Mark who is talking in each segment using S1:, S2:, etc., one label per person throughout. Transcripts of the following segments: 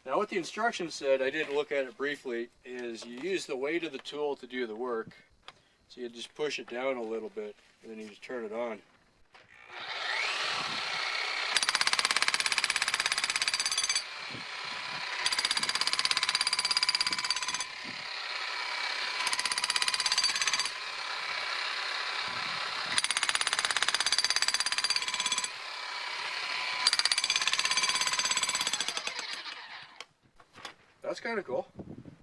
S1: Now what the instructions said, I did look at it briefly, is you use the weight of the tool to do the work. So you just push it down a little bit and then you just turn it on. That's kind of cool.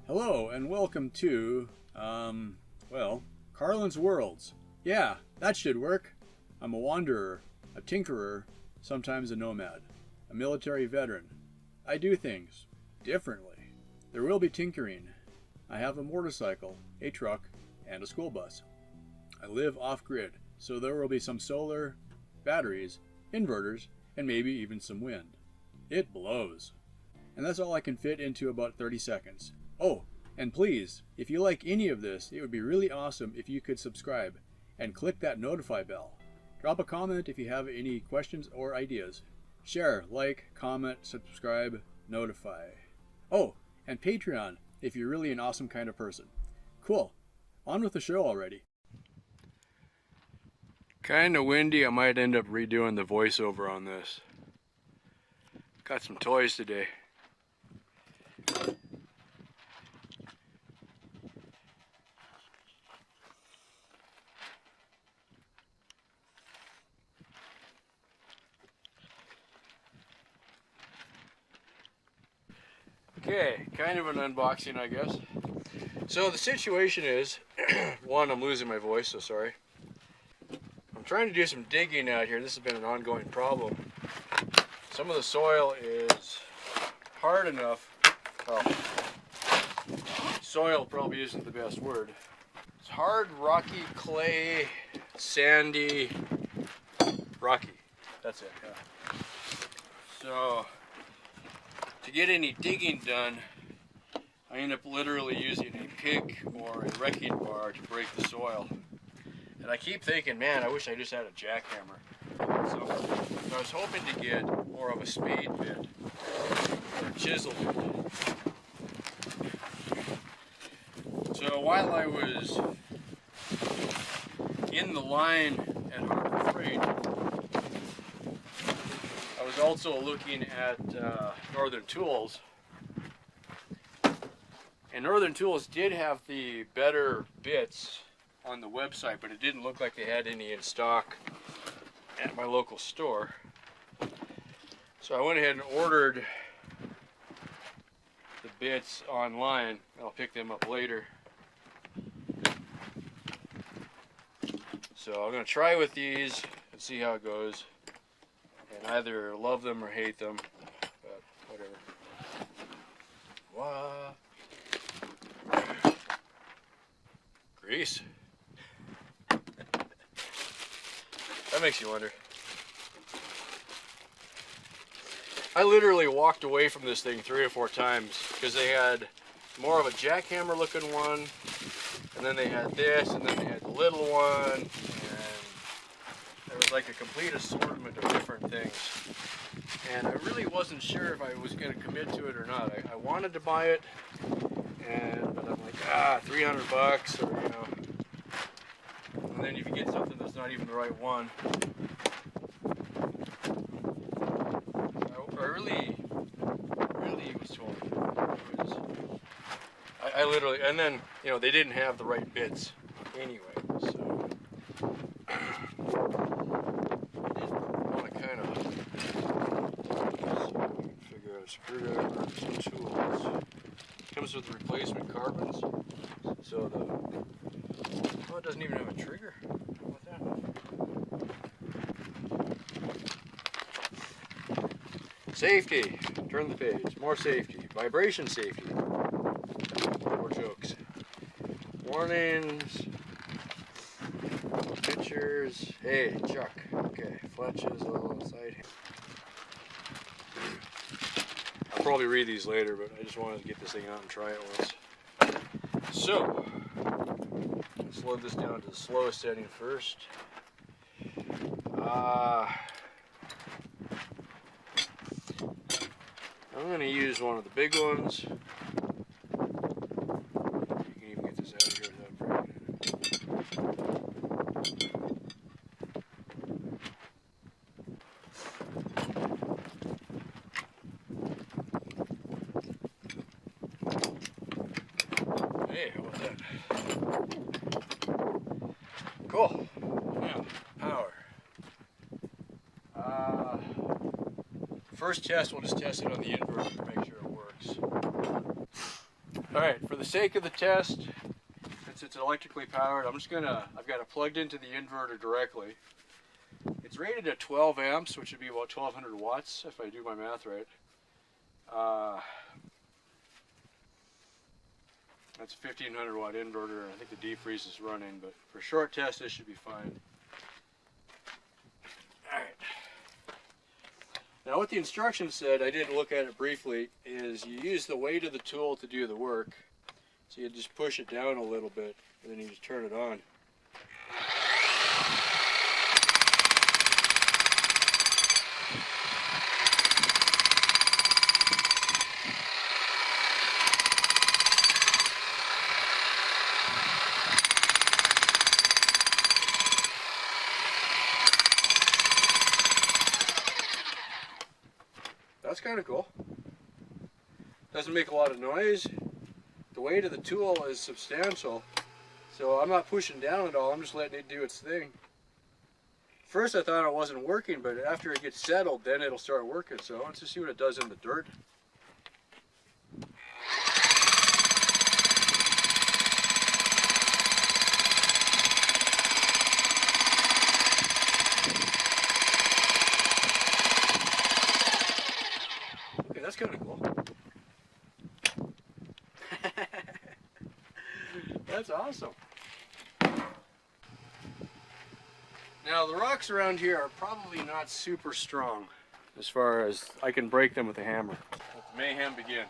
S1: Hello and welcome to, well, Carlin's Worlds. Yeah, that should work. I'm a wanderer, a tinkerer, sometimes a nomad, a military veteran. I do things differently. There will be tinkering. I have a motorcycle, a truck, and a school bus. I live off-grid, so there will be some solar, batteries, inverters, and maybe even some wind. It blows. And that's all I can fit into about 30 seconds. Oh, and please, if you like any of this, it would be really awesome if you could subscribe and click that notify bell. Drop a comment if you have any questions or ideas. Share, like, comment, subscribe, notify. Oh, and Patreon if you're really an awesome kind of person. Cool. On with the show already. Kinda windy, I might end up redoing the voiceover on this. Got some toys today. Okay, kind of an unboxing, I guess. So the situation is, one, I'm losing my voice, so sorry. I'm trying to do some digging out here. This has been an ongoing problem. Some of the soil is hard enough. Well, soil probably isn't the best word. It's hard, rocky, clay, sandy, rocky. That's it, yeah. So, to get any digging done, I end up literally using a pick or a wrecking bar to break the soil. And I keep thinking, man, I wish I just had a jackhammer. So I was hoping to get more of a spade bit or a chisel bit. So while I was in the line at Harbor Freight, I was also looking at Northern Tools. And Northern Tools did have the better bits on the website, but it didn't look like they had any in stock at my local store. So I went ahead and ordered the bits online. I'll pick them up later. So I'm going to try with these and see how it goes. And either love them or hate them, but whatever. Wow. Grease. That makes you wonder. I literally walked away from this thing 3 or 4 times because they had more of a jackhammer looking one, and then they had this, and then they had the little one, and there was like a complete assortment of different things. And I really wasn't sure if I was going to commit to it or not. I wanted to buy it, but I'm like, 300 bucks, or you know. And then if you get something that's not even the right one, I really was torn. I literally, and then you know they didn't have the right bits anyway, so I did want to kind of figure out a screwdriver, some tools. Comes with replacement carbons, so it doesn't even have a trigger. How about that? Safety. Turn the page. More safety. Vibration safety. More jokes. Warnings. Pictures. Hey, Chuck. Okay. Fletches on the side. I'll probably read these later, but I just wanted to get this thing out and try it once. So, let's load this down to the slowest setting first. I'm going to use one of the big ones. You can even get this out of here without breaking it. Hey, how about that? Cool. Now, power. First test, we'll just test it on the inverter to make sure it works. Alright, for the sake of the test, since it's electrically powered, I've got it plugged into the inverter directly. It's rated at 12 amps, which would be about 1200 watts if I do my math right. That's a 1500 watt inverter, and I think the defreeze is running, but for short test, this should be fine. Alright. Now what the instructions said, I did look at it briefly, is you use the weight of the tool to do the work. So you just push it down a little bit, and then you just turn it on. That's kind of cool. Doesn't make a lot of noise. The weight of the tool is substantial, so I'm not pushing down at all. I'm just letting it do its thing. First I thought it wasn't working, but after it gets settled, then it'll start working. So let's just see what it does in the dirt. That's kind of cool. That's awesome. Now the rocks around here are probably not super strong as far as I can break them with a hammer. Let the mayhem begin.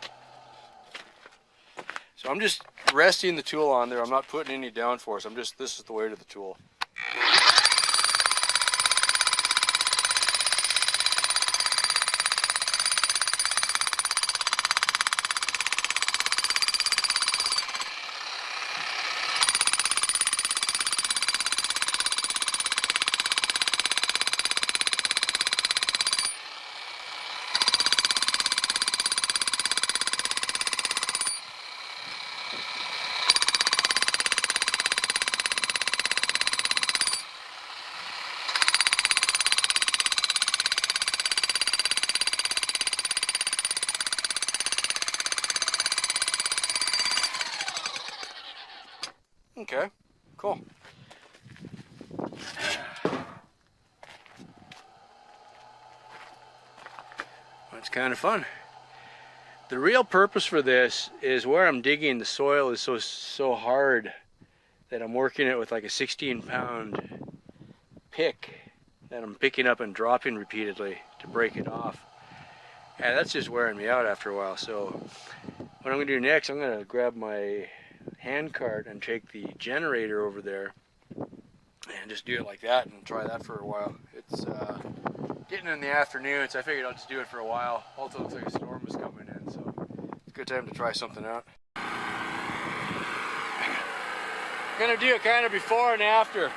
S1: So I'm just resting the tool on there. I'm not putting any downforce. This is the weight of the tool. Okay, cool. That's kind of fun. The real purpose for this is where I'm digging, the soil is so hard that I'm working it with like a 16-pound pick that I'm picking up and dropping repeatedly to break it off. And that's just wearing me out after a while. So what I'm going to do next, I'm going to grab my hand cart and take the generator over there and just do it like that and try that for a while. It's getting in the afternoon, so I figured I'll just do it for a while. Also looks like a storm is coming in, so it's a good time to try something out. Gonna do it kind of before and after.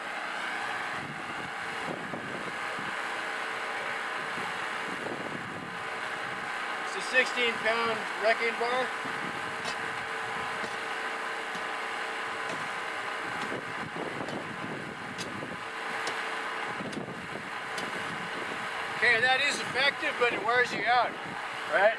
S1: It's a 16-pound wrecking bar. Okay, that is effective, but it wears you out, right?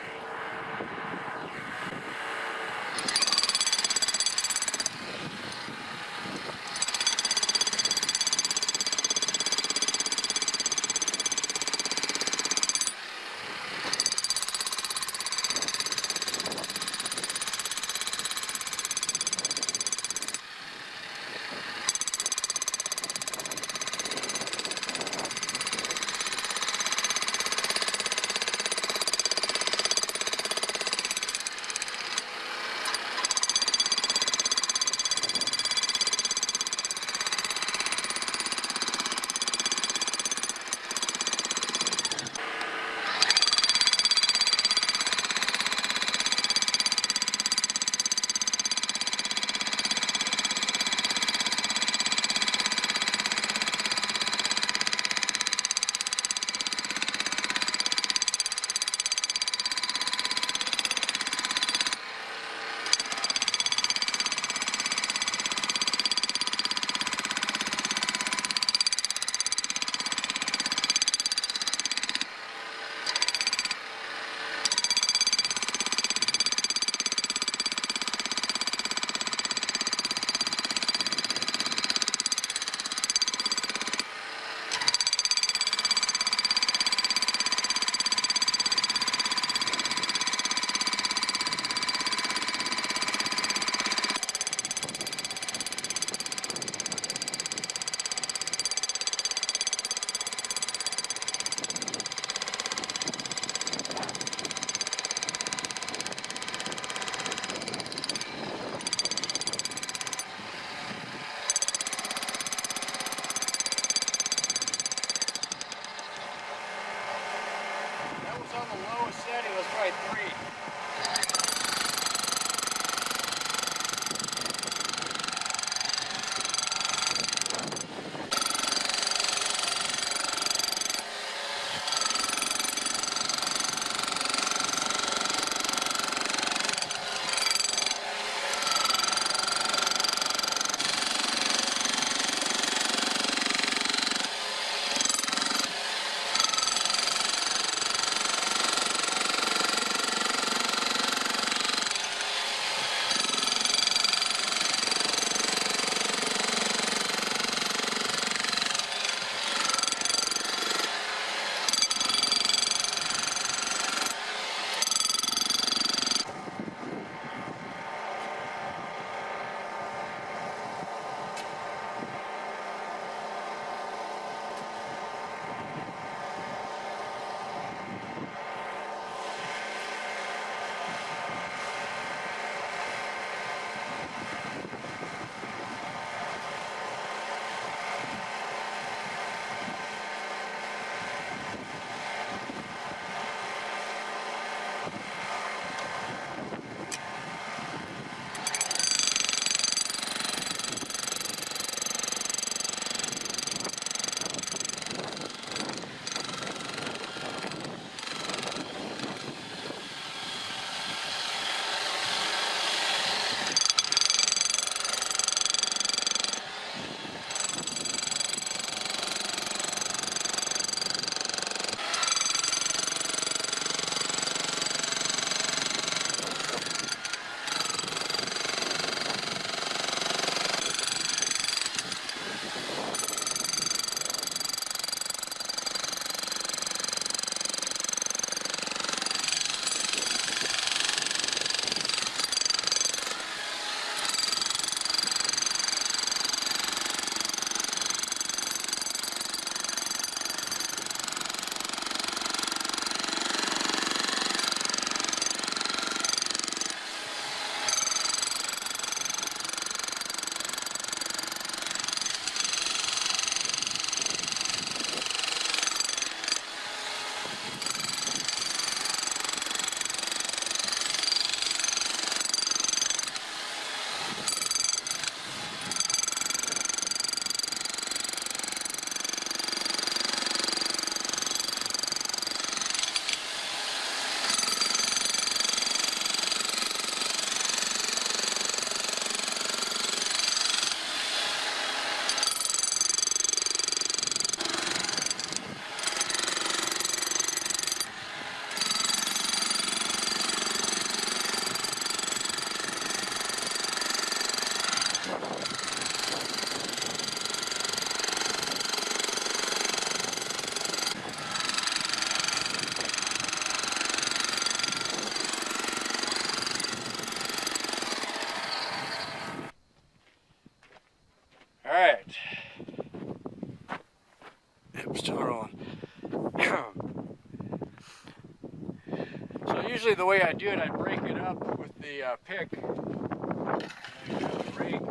S1: Usually the way I do it, I break it up with the pick. And I grab the rake. All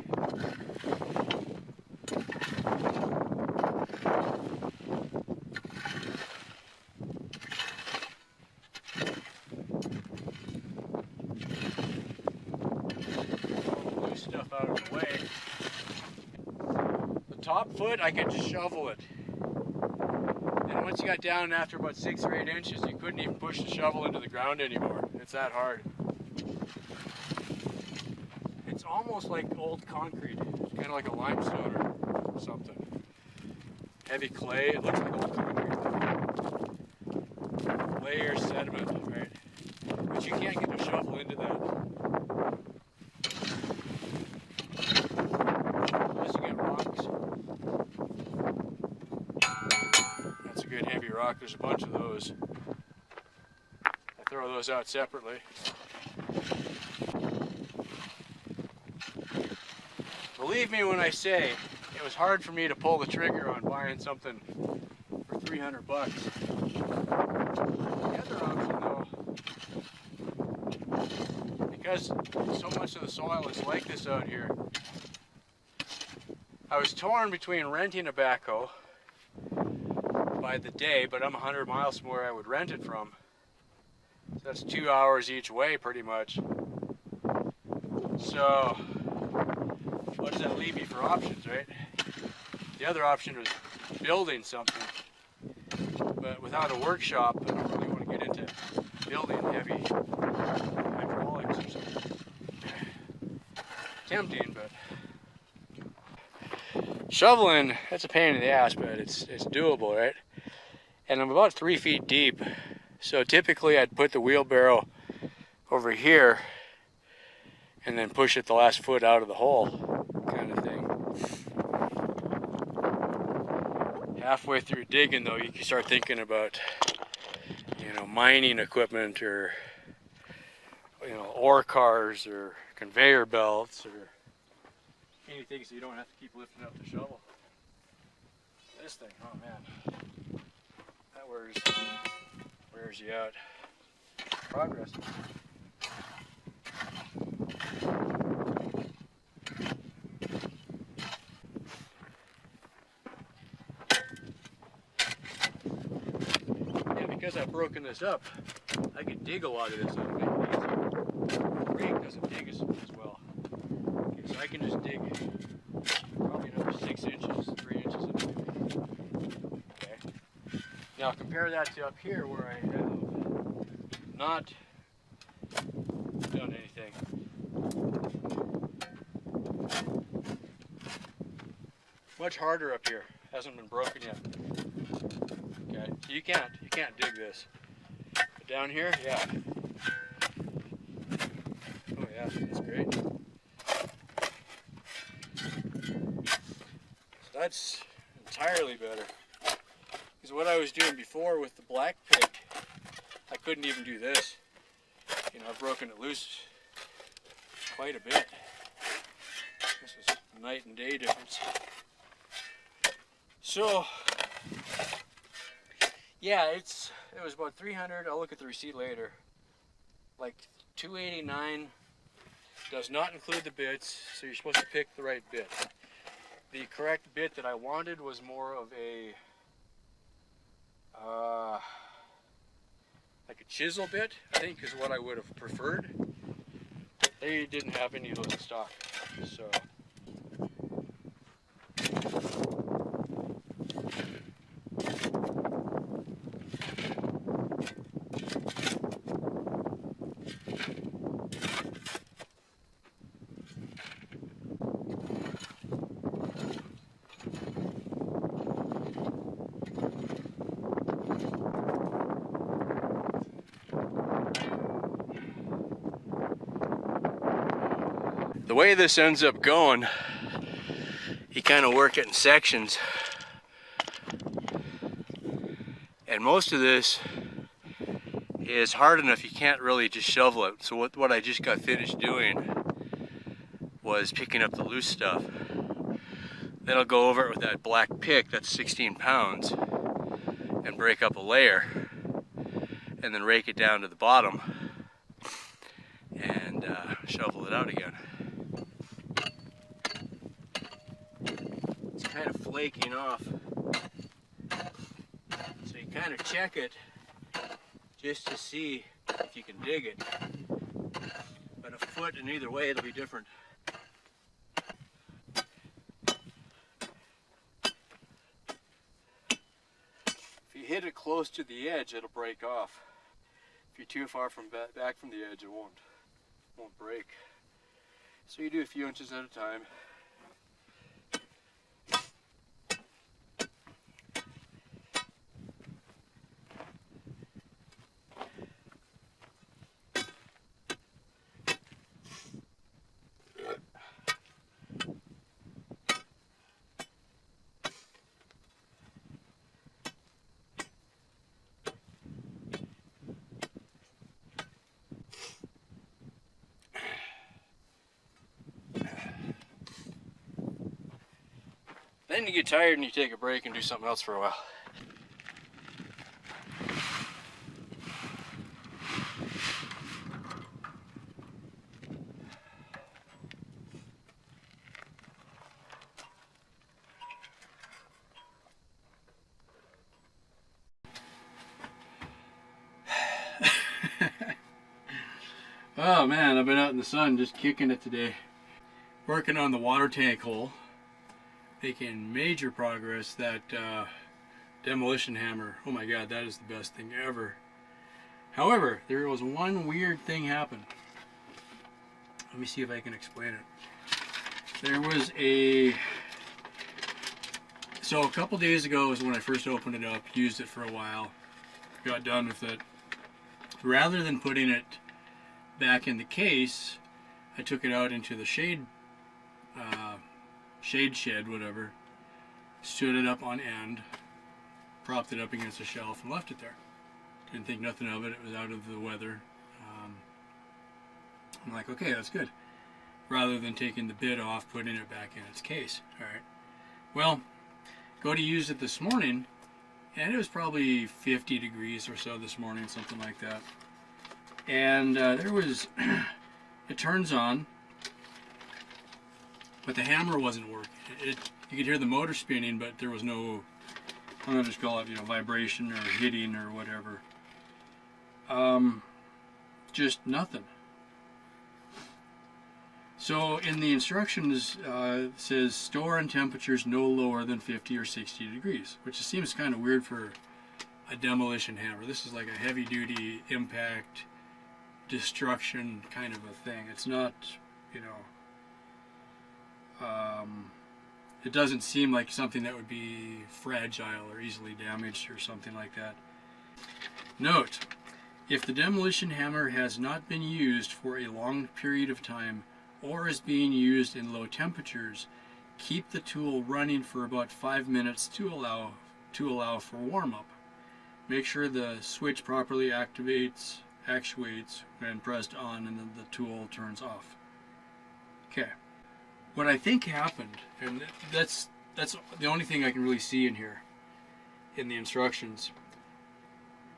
S1: the loose stuff out of the way. The top foot, I could just shovel it. And once you got down after about 6 or 8 inches, you couldn't even push the shovel into the ground anymore. It's that hard. It's almost like old concrete, kind of like a limestone or something. Heavy clay, it looks like old concrete. Layer sediment, right? But you can't get the shovel into that. Unless you get rocks. That's a good heavy rock. There's a bunch of those. I throw those out separately. Believe me when I say it was hard for me to pull the trigger on buying something for 300 bucks. The other option though, because so much of the soil is like this out here, I was torn between renting a backhoe by the day, but I'm 100 miles from where I would rent it from. So that's 2 hours each way pretty much. So what does that leave me for options, right? The other option was building something, but without a workshop, I don't really want to get into building heavy hydraulics or something. Tempting, but shoveling, that's a pain in the ass, but it's doable, right? And I'm about 3 feet deep, so typically I'd put the wheelbarrow over here and then push it the last foot out of the hole, kind of thing. Halfway through digging though, you can start thinking about, you know, mining equipment or, you know, ore cars or conveyor belts or anything so you don't have to keep lifting up the shovel. This thing, oh man, that wears you out. Progress. Yeah, because I've broken this up, I can dig a lot of this and make it easier. The rake doesn't dig as well. Okay, so I can just dig probably another 6 inches, 3 inches into it. Okay. Now compare that to up here where I have not done anything. Much harder up here. Hasn't been broken yet. Okay, so you can't dig this. But down here, yeah. Oh yeah, that's great. So that's entirely better. Because what I was doing before with the black pick, I couldn't even do this. You know, I've broken it loose quite a bit. This is night and day difference. So, yeah, it was about 300. I'll look at the receipt later. Like $289. Does not include the bits, so you're supposed to pick the right bit. The correct bit that I wanted was more of a like a chisel bit, I think, is what I would have preferred. They didn't have any of those in stock, so. The way this ends up going, you kind of work it in sections. And most of this is hard enough you can't really just shovel it. So what I just got finished doing was picking up the loose stuff. Then I'll go over it with that black pick, that's 16 pounds, and break up a layer. And then rake it down to the bottom.
S2: it out again. It's kind of flaking off. So you kind of check it just to see if you can dig it. But a foot in either way, it'll be different. If you hit it close to the edge, it'll break off. If you're too far from back from the edge, it won't break. So you do a few inches at a time. Then you get tired and you take a break and do something else for a while. Oh man, I've been out in the sun just kicking it today. Working on the water tank hole. Making major progress. That demolition hammer, oh my god, that is the best thing ever. However, there was one weird thing happen. Let me see if I can explain it. There was so a couple days ago is when I first opened it up, used it for a while, got done with it. Rather than putting it back in the case, I took it out into the shade shed, whatever, stood it up on end, propped it up against a shelf, and left it there. Didn't think nothing of it. It was out of the weather. I'm like, okay, that's good. Rather than taking the bit off, putting it back in its case. All right. Well, go to use it this morning, and it was probably 50 degrees or so this morning, something like that. And there was, it turns on, but the hammer wasn't working. You could hear the motor spinning, but there was no, I'm gonna just call it, vibration or hitting or whatever. Just nothing. So in the instructions, it says store on temperatures no lower than 50 or 60 degrees, which seems kind of weird for a demolition hammer. This is like a heavy-duty impact destruction kind of a thing. It's not, it doesn't seem like something that would be fragile or easily damaged or something like that. Note, if the demolition hammer has not been used for a long period of time or is being used in low temperatures, keep the tool running for about 5 minutes to allow for warm-up. Make sure the switch properly actuates when pressed on, and then the tool turns off. Okay. What I think happened, and that's the only thing I can really see in here, in the instructions,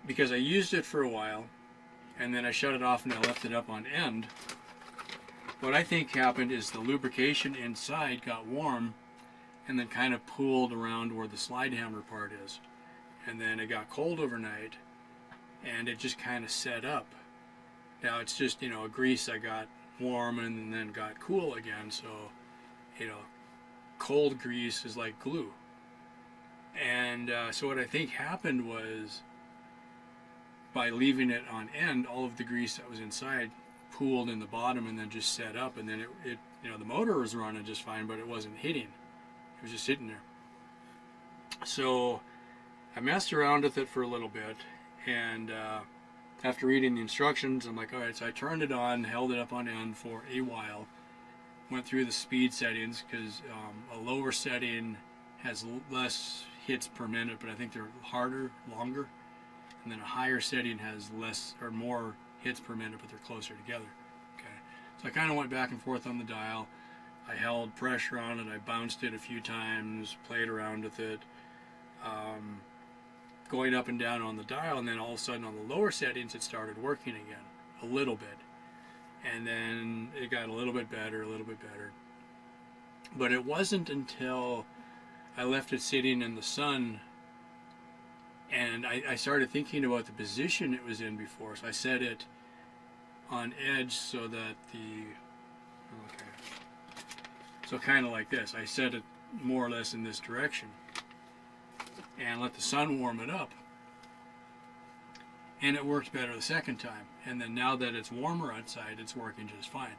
S2: because I used it for a while, and then I shut it off and I left it up on end. What I think happened is the lubrication inside got warm, and then kind of pooled around where the slide hammer part is, and then it got cold overnight, and it just kind of set up. Now it's just, a grease that got warm and then got cool again, so, cold grease is like glue. And so what I think happened was, by leaving it on end, all of the grease that was inside pooled in the bottom and then just set up, and then it the motor was running just fine, but it wasn't hitting. It was just sitting there. So I messed around with it for a little bit, and after reading the instructions, I'm like, all right, so I turned it on, held it up on end for a while, went through the speed settings, because a lower setting has less hits per minute, but I think they're harder, longer, and then a higher setting has less or more hits per minute, but they're closer together. Okay, so I kind of went back and forth on the dial. I held pressure on it, I bounced it a few times, played around with it, going up and down on the dial, and then all of a sudden on the lower settings it started working again a little bit, And then it got a little bit better. But it wasn't until I left it sitting in the sun and I started thinking about the position it was in before. So I set it on edge so that so kind of like this. I set it more or less in this direction and let the sun warm it up. And it worked better the second time. And then now that it's warmer outside, it's working just fine.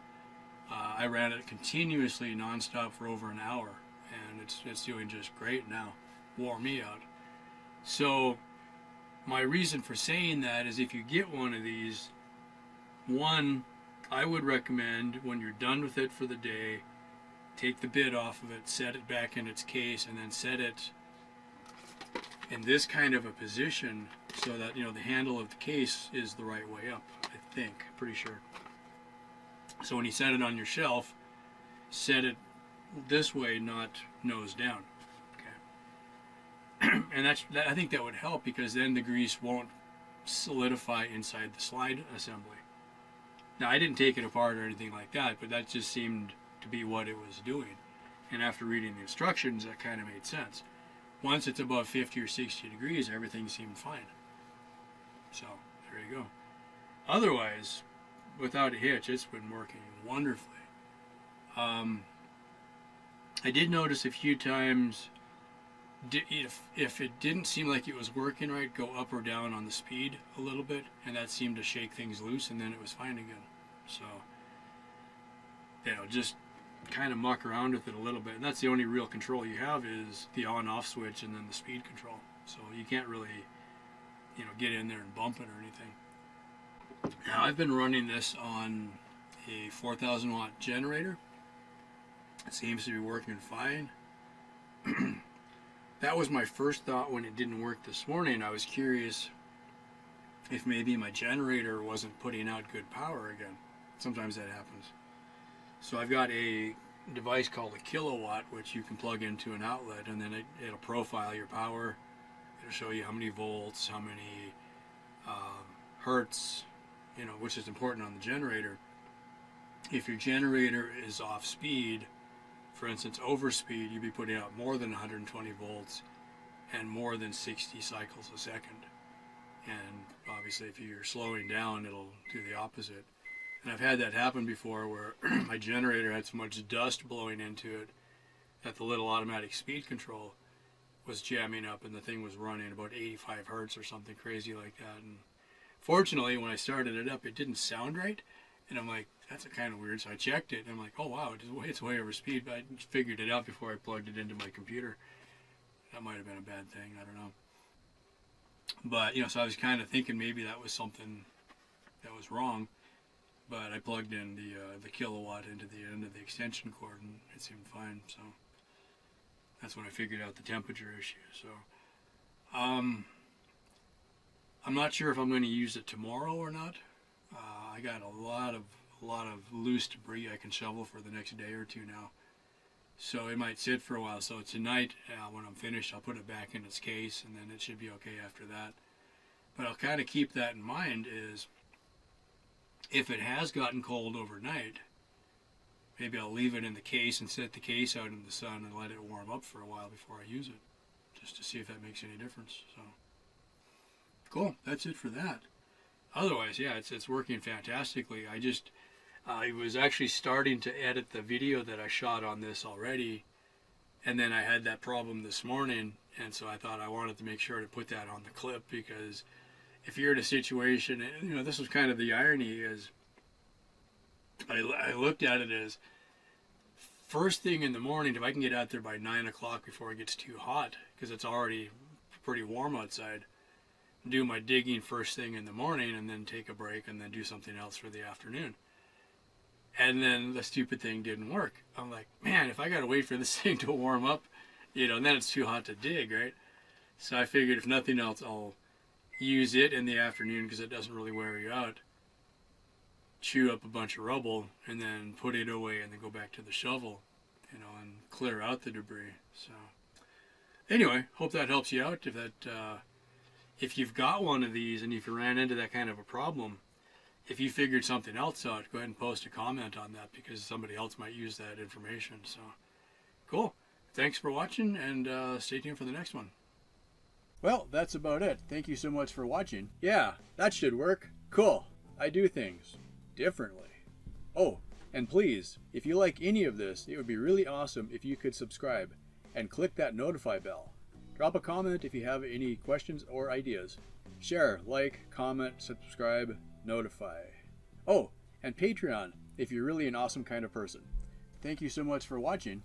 S2: I ran it continuously nonstop for over an hour, and it's doing just great now. Wore me out. So my reason for saying that is if you get one of these, one, I would recommend when you're done with it for the day, take the bit off of it, set it back in its case, and then set it in this kind of a position so that, the handle of the case is the right way up, I think, pretty sure. So when you set it on your shelf, set it this way, not nose down. Okay. And I think that would help because then the grease won't solidify inside the slide assembly. Now, I didn't take it apart or anything like that, but that just seemed to be what it was doing. And after reading the instructions, that kind of made sense. Once it's above 50 or 60 degrees, everything seemed fine. So, there you go. Otherwise, without a hitch, it's been working wonderfully. I did notice a few times, if it didn't seem like it was working right, go up or down on the speed a little bit, and that seemed to shake things loose, and then it was fine again. So, just kind of muck around with it a little bit, and that's the only real control you have is the on-off switch and then the speed control. So you can't really, get in there and bump it or anything. Now I've been running this on a 4,000 watt generator. It seems to be working fine. That was my first thought when it didn't work this morning. I was curious if maybe my generator wasn't putting out good power again. Sometimes that happens. So I've got a device called a kilowatt, which you can plug into an outlet, and then it'll profile your power. It'll show you how many volts, how many hertz, which is important on the generator. If your generator is off speed, for instance, over speed, you'd be putting out more than 120 volts and more than 60 cycles a second. And obviously, if you're slowing down, it'll do the opposite. And I've had that happen before where my generator had so much dust blowing into it that the little automatic speed control was jamming up and the thing was running about 85 hertz or something crazy like that. And fortunately, when I started it up, it didn't sound right. And I'm like, that's kind of weird. So I checked it and I'm like, oh wow, it's way over speed. But I figured it out before I plugged it into my computer. That might have been a bad thing. I don't know. But, so I was kind of thinking maybe that was something that was wrong. But I plugged in the kilowatt into the end of the extension cord and it seemed fine. So that's when I figured out the temperature issue. So I'm not sure if I'm going to use it tomorrow or not. I got a lot of loose debris I can shovel for the next day or two now. So it might sit for a while. So tonight, when I'm finished, I'll put it back in its case and then it should be okay after that. But I'll kind of keep that in mind is if it has gotten cold overnight, maybe I'll leave it in the case and set the case out in the sun and let it warm up for a while before I use it, just to see if that makes any difference. So, cool. That's it for that. Otherwise, yeah, it's working fantastically. I was actually starting to edit the video that I shot on this already, and then I had that problem this morning, and so I thought I wanted to make sure to put that on the clip because if you're in a situation, this was kind of the irony is I looked at it as first thing in the morning, if I can get out there by 9 o'clock before it gets too hot, because it's already pretty warm outside, do my digging first thing in the morning and then take a break and then do something else for the afternoon. And then the stupid thing didn't work. I'm like, man, if I got to wait for this thing to warm up, and then it's too hot to dig, right? So I figured if nothing else, I'll use it in the afternoon because it doesn't really wear you out. Chew up a bunch of rubble and then put it away and then go back to the shovel, and clear out the debris. So anyway, hope that helps you out. If you've got one of these and if you ran into that kind of a problem, if you figured something else out, go ahead and post a comment on that, because somebody else might use that information. So, cool. Thanks for watching, and stay tuned for the next one.
S1: Well, that's about it. Thank you so much for watching. Yeah, that should work. Cool. I do things differently. Oh, and please, if you like any of this, it would be really awesome if you could subscribe and click that notify bell. Drop a comment if you have any questions or ideas. Share, like, comment, subscribe, notify. Oh, and Patreon if you're really an awesome kind of person. Thank you so much for watching.